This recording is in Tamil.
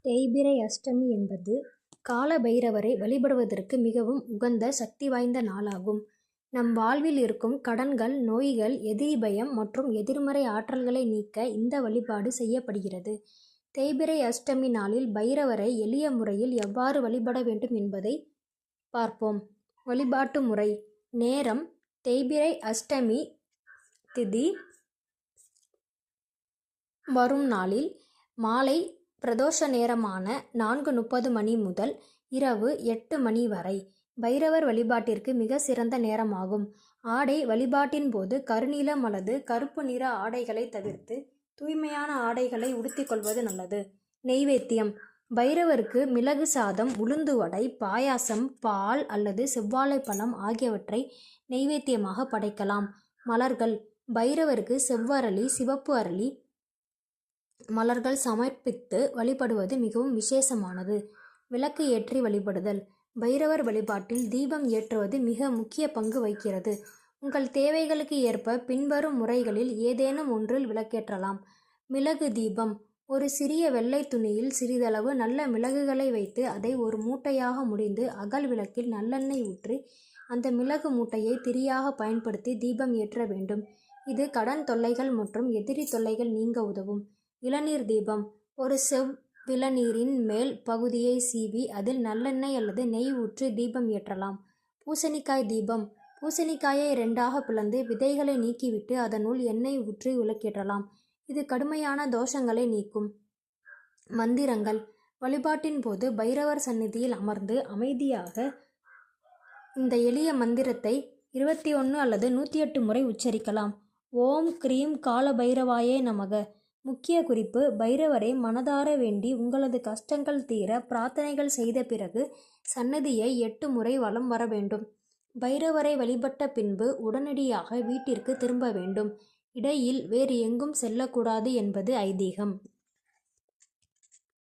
தேய்பிறை அஷ்டமி என்பது கால பைரவரை வழிபடுவதற்கு மிகவும் உகந்த சக்தி வாய்ந்த நாளாகும். நம் வாழ்வில் இருக்கும் கடன்கள், நோய்கள், எதிரி பயம் மற்றும் எதிர்மறை ஆற்றல்களை நீக்க இந்த வழிபாடு செய்யப்படுகிறது. தேய்பிறை அஷ்டமி நாளில் பைரவரை எளிய முறையில் எவ்வாறு வழிபட வேண்டும் என்பதை பார்ப்போம். வழிபாட்டு முறை. நேரம்: தேய்பிறை அஷ்டமி திதி வரும் நாளில் மாலை பிரதோஷ நேரமான 4:30 மணி முதல் இரவு 8 மணி வரை பைரவர் வழிபாட்டிற்கு மிக சிறந்த நேரமாகும். ஆடை: வழிபாட்டின் போது கருநீலம் அல்லது கருப்பு நிற ஆடைகளை தவிர்த்து தூய்மையான ஆடைகளை உடுத்திக் கொள்வது நல்லது. நெய்வேத்தியம்: பைரவருக்கு மிளகு சாதம், உளுந்து வடை, பாயாசம், பால் அல்லது செவ்வாழைப்பழம் ஆகியவற்றை நெய்வேத்தியமாக படைக்கலாம். மலர்கள்: பைரவருக்கு செவ்வரளி, சிவப்பு அரளி மலர்கள் சமர்ப்பித்து வழிபடுவது மிகவும் விசேஷமானது. விளக்கு ஏற்றி வழிபடுதல்: பைரவர் வழிபாட்டில் தீபம் ஏற்றுவது மிக முக்கிய பங்கு வகிக்கிறது. உங்கள் தேவைகளுக்கு ஏற்ப பின்வரும் முறைகளில் ஏதேனும் ஒன்றில் விளக்கேற்றலாம். மிளகு தீபம்: ஒரு சிறிய வெள்ளை துணியில் சிறிதளவு நல்ல மிளகுகளை வைத்து அதை ஒரு மூட்டையாக முடிந்து அகல் விளக்கில் நல்லெண்ணெய் ஊற்றி அந்த மிளகு மூட்டையை திரியாக பயன்படுத்தி தீபம் ஏற்ற வேண்டும். இது கடன் தொல்லைகள் மற்றும் எதிரி தொல்லைகள் நீங்க உதவும். இளநீர் தீபம்: ஒரு செவ்விளநீரின் மேல் பகுதியை சீவி அதில் நல்லெண்ணெய் அல்லது நெய் ஊற்றி தீபம் ஏற்றலாம். பூசணிக்காய் தீபம்: பூசணிக்காயை 2ஆக பிளந்து விதைகளை நீக்கிவிட்டு அதனுள் எண்ணெய் ஊற்றி விளக்கேற்றலாம். இது கடுமையான தோஷங்களை நீக்கும். மந்திரங்கள்: வழிபாட்டின் போது பைரவர் சந்நிதியில் அமர்ந்து அமைதியாக இந்த எளிய மந்திரத்தை 21 அல்லது 108 முறை உச்சரிக்கலாம். ஓம் கிரீம் கால பைரவாயே நமக. முக்கிய குறிப்பு: பைரவரை மனதார வேண்டி உங்களது கஷ்டங்கள் தீர பிரார்த்தனைகள் செய்த பிறகு சன்னதியை 8 முறை வலம் வர வேண்டும். பைரவரை வழிபட்ட பின்பு உடனடியாக வீட்டிற்கு திரும்ப வேண்டும். இடையில் வேறு எங்கும் செல்லக்கூடாது என்பது ஐதீகம்.